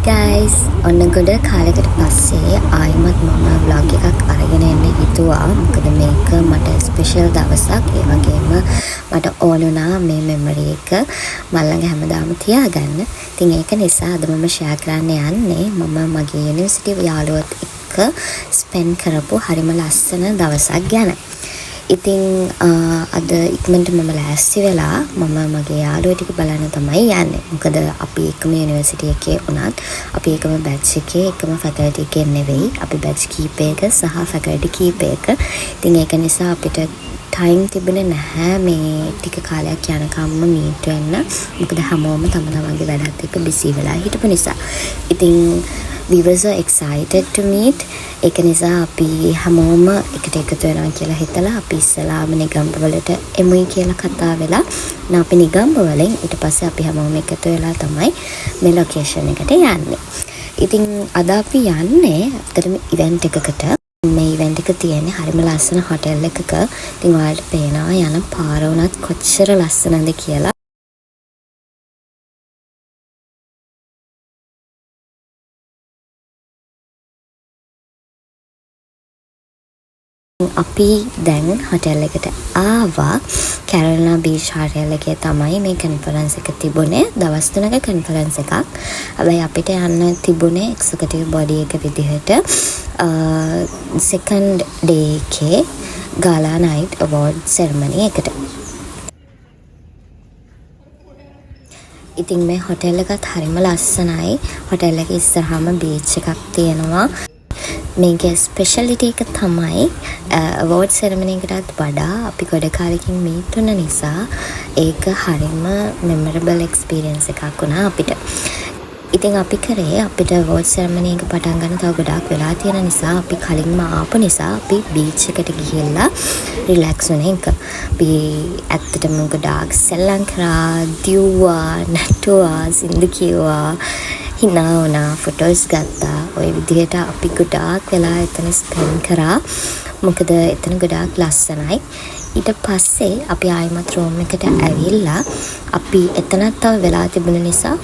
guys, ඔන්න ගොඩ කාලයකට පස්සේ ආයිමත් මම vlog එකක් අරගෙන එන්න හිතුවා. මොකද මේක මට ස්පෙෂල් දවසක්. ඒ වගේම මට ඕන වුණා මේ මෙමරි එක මම ළඟ හැමදාම තියාගන්න. ඉතින් ඒක නිසා අද මම ෂෙයා කරන්න යන්නේ මම මගේ යුනිවර්සිටි යාළුවොත් එක්ක ස්පෙන්ඩ් කරපු හරිම ලස්සන දවසක් ගැන. ඉතින් අද ඉක්මනට මම ලෑස්ති වෙලා මම මගේ යාළුවෝ ටික බලන්න තමයි යන්නේ. මොකද අපි එකම යුනිවර්සිටි එකේ වුණත් අපි එකම බැච් එකේ එකම ෆැකල්ටි එකේ නෙවෙයි. අපි බැච් කීපයක සහ ෆැකල්ටි කීපයක. ඉතින් ඒක නිසා අපිට ටයිම් තිබුණේ නැහැ මේ ටික කාලයක් යනකම්ම මීට් වෙන්න. මොකද හැමෝම තම තමන්ගේ වැඩත් එක්ක බිසි වෙලා හිටපු නිසා. ඉතින් we were so excited to meet. ඒක නිසා අපි හැමෝම එකට එකතු වෙනවා කියලා හිතලා අපි ඉස්සලාම නිගම්බ වලට එමුයි කියලා කතා වෙලා අපි නිගම්බ වලින් ඊට පස්සේ අපි හැමෝම එකතු වෙලා තමයි මේ ලොකේෂන් එකට යන්නේ. ඉතින් අද අපි යන්නේ අතරම ඉවෙන්ට් එකකට. මේ ඉවෙන්ට් එක තියෙන්නේ හරිම ලස්සන හොටෙල් එකක. ඉතින් ඔයාලට පේනවා යන පාර උනත් කොච්චර ලස්සනද කියලා. අපි දැන් හොටෙල් එකට ආවා. කැරොලිනා බීච් හොටෙල් එකේ තමයි මේ කන්ෆරන්ස් එක තිබුණේ. දවස් 3ක කන්ෆරන්ස් එකක්. හැබැයි අපිට යන්න තිබුණේ එක්සිකියුටිව් බොඩි එක විදිහට සෙකන්ඩ් ඩේ එකේ ගාලා නයිට් අවෝඩ් සෙරමනි එකට. ඉතින් මේ හොටෙල් එකත් හරිම ලස්සනයි. හොටෙල් එකේ ඉස්සරහම බීච් එකක් තියෙනවා. මේකේ ස්පෙෂලිටි එක තමයි අවෝඩ් සෙරමනි එකටත් වඩා අපි ගොඩ කාලෙකින් මීට් වුණ නිසා ඒක හරිම මෙමරබල් එක්ස්පීරියන්ස් එකක් වුණා අපිට. ඉතින් අපි කරේ අපිට අවෝඩ් සෙරමනි එක පටන් ගන්න තව ගොඩාක් වෙලා තියෙන නිසා අපි කලින්ම ආපු නිසා අපි බීච් එකට ගිහිල්ලා රිලැක්ස් වෙන එක. අපි ඇත්තටම ගොඩාක් සෙල්ලම් කරා, දිව්වා, නටුවා, සින්දු කිව්වා, හිනා වුණා, ෆොටෝස් ගත්තා. ඔය විදිහට අපි ගොඩාක් වෙලා එතන ස්පෙන්ඩ් කරා. මොකද එතන ගොඩාක් ලස්සනයි. ඊට පස්සේ අපි ආයිමත් රූම් එකට ඇවිල්ලා අපි එතනත් තව වෙලා තිබුණ නිසා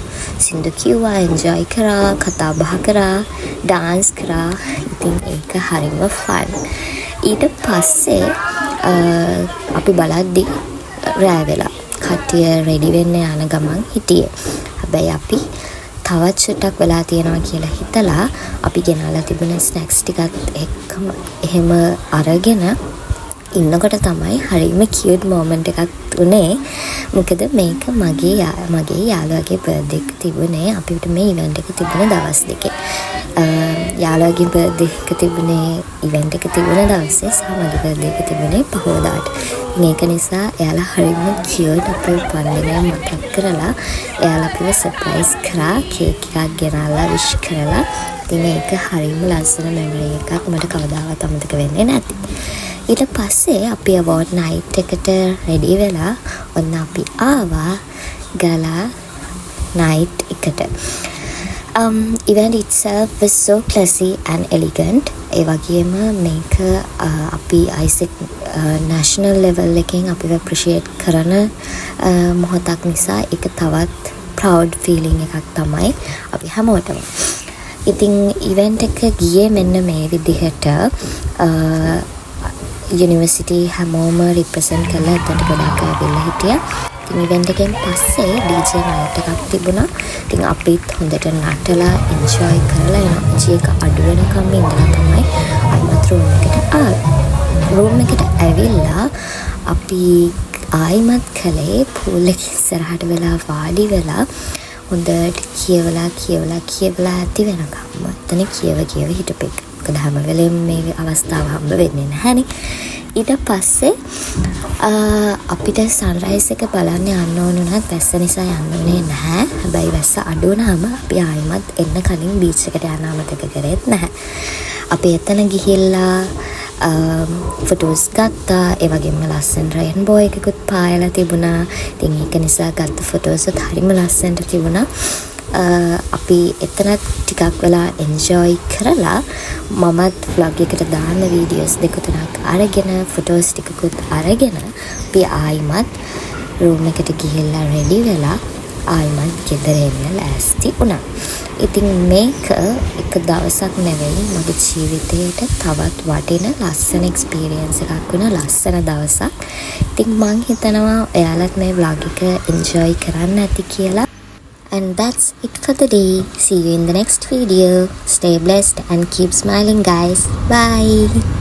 සින්දු කිව්වා, එන්ජොයි කරා, කතා බහ කරා, ඩාන්ස් කරා. ඉතින් ඒක හරිම ෆන්. ඊට පස්සේ අපි බලද්දි රෑ වෙලා කට්ටිය රෙඩි වෙන්න යන ගමන් හිටියේ. හැබැයි අපි තවත් චුට්ටක් වෙලා තියෙනවා කියලා හිතලා අපි ගෙනාලා තිබුණ ස්නැක්ස් ටිකත් එක්කම එහෙම අරගෙන ඉන්නකොට තමයි හරිම කියුට් මොමන්ට් එකක් උනේ. මොකද මේක මගේ යාළුවාගේ බර්ත්ඩේ එක තිබුණේ අපිට මේ ඉවෙන්ට් එක තිබුණ දවස් දෙකේ. යාළුවාගේ බර්ත්ඩේ එක තිබුණේ ඉවෙන්ට් එක තිබුණ දවසේ සහ මගේ බර්ත්ඩේ එක තිබුණේ පහෝදාට. මේක නිසා එයාලා හරිම කියුට් අපේ උපන්දිනය මතක් කරලා එයාලා අපිව සර්ප්‍රයිස් කරා, කේක් එකක් ගෙනල්ලා විශ් කරලා. ඉතින් ඒක හරිම ලස්සන මෙමරි එකක්. මට කවදාවත් අමතක වෙන්නේ නැති. ඊට පස්සේ අපි අවෝඩ් නයිට් එකට රෙඩි වෙලා ඔන්න අපි ආවා ගලා නයිට් එකට. Event itself was so classy and elegant. ඒ වගේම මේක අපි ISEC national level එකෙන් අපිව appreciate කරන මොහොතක් නිසා ඒක තවත් proud feeling එකක් තමයි අපි හැමෝටම. ඉතින් event එක ගියේ මෙන්න මේ විදිහට යුනිවර්සිටි හැමෝම රිප්‍රසන්ට් කරලා එතනට ගොඩාක් ඇවිල්ලා හිටියා. ඉතින් ඉවෙන්ට් එකෙන් පස්සේ DJ නයිට් එකක් තිබුණා. ඉතින් අපිත් හොඳට නටලා එන්ජොයි කරලා එනර්ජි එක අඩු වෙනකම් ඉඳලා තමයි ආයිමත් රූම් එකට ආවේ. රූම් එකට ඇවිල්ලා අපි ආයිමත් කලේ පූල් එක ඉස්සරහට වෙලා වාඩි වෙලා හොඳට කියවලා ඇති වෙනකම් එතන කියව හිටපෙක්. මොකද හැම වෙලෙම මේ අවස්ථාව හම්බ වෙන්නේ නැහැනේ. ඊට පස්සේ අපිට සන්රයිස් එක බලන්න යන්න ඕන උනත් වැස්ස නිසා යන්න උනේ නැහැ. හැබැයි වැස්ස අඩු වුණාම අපි ආයිමත් එන්න කලින් බීච් එකට යන්න අමතක කරේත් නැහැ. අපි එතන ගිහිල්ලා ෆොටෝස් ගත්තා. ඒ වගේම ලස්සන රේන්බෝ එකකුත් පායලා තිබුණා. ඉතින් ඒක නිසා ගත්ත ෆොටෝස්ත් හරිම ලස්සනට තිබුණා. අපි එතනත් ටිකක් වෙලා එන්ජොයි කරලා මමත් vlog එකට දාන්න වීඩියෝස් දෙක තුනක් අරගෙන ෆොටෝස් ටිකකුත් අරගෙන අපි ආයිමත් රූම් එකට ගිහිල්ලා රෙඩි වෙලා ආයිමත් ගෙදර එන්න ලෑස්ති වුණා. ඉතින් මේක එක දවසක් නෙවෙයි මගේ ජීවිතේට තවත් වටින ලස්සන එක්ස්පීරියන්ස් එකක් වුණ ලස්සන දවසක්. ඉතින් මං හිතනවා ඔයාලත් මේ vlog එක enjoy කරන්න ඇති කියලා. And that's it for the day. See you in the next video. Stay blessed and keep smiling, guys. Bye.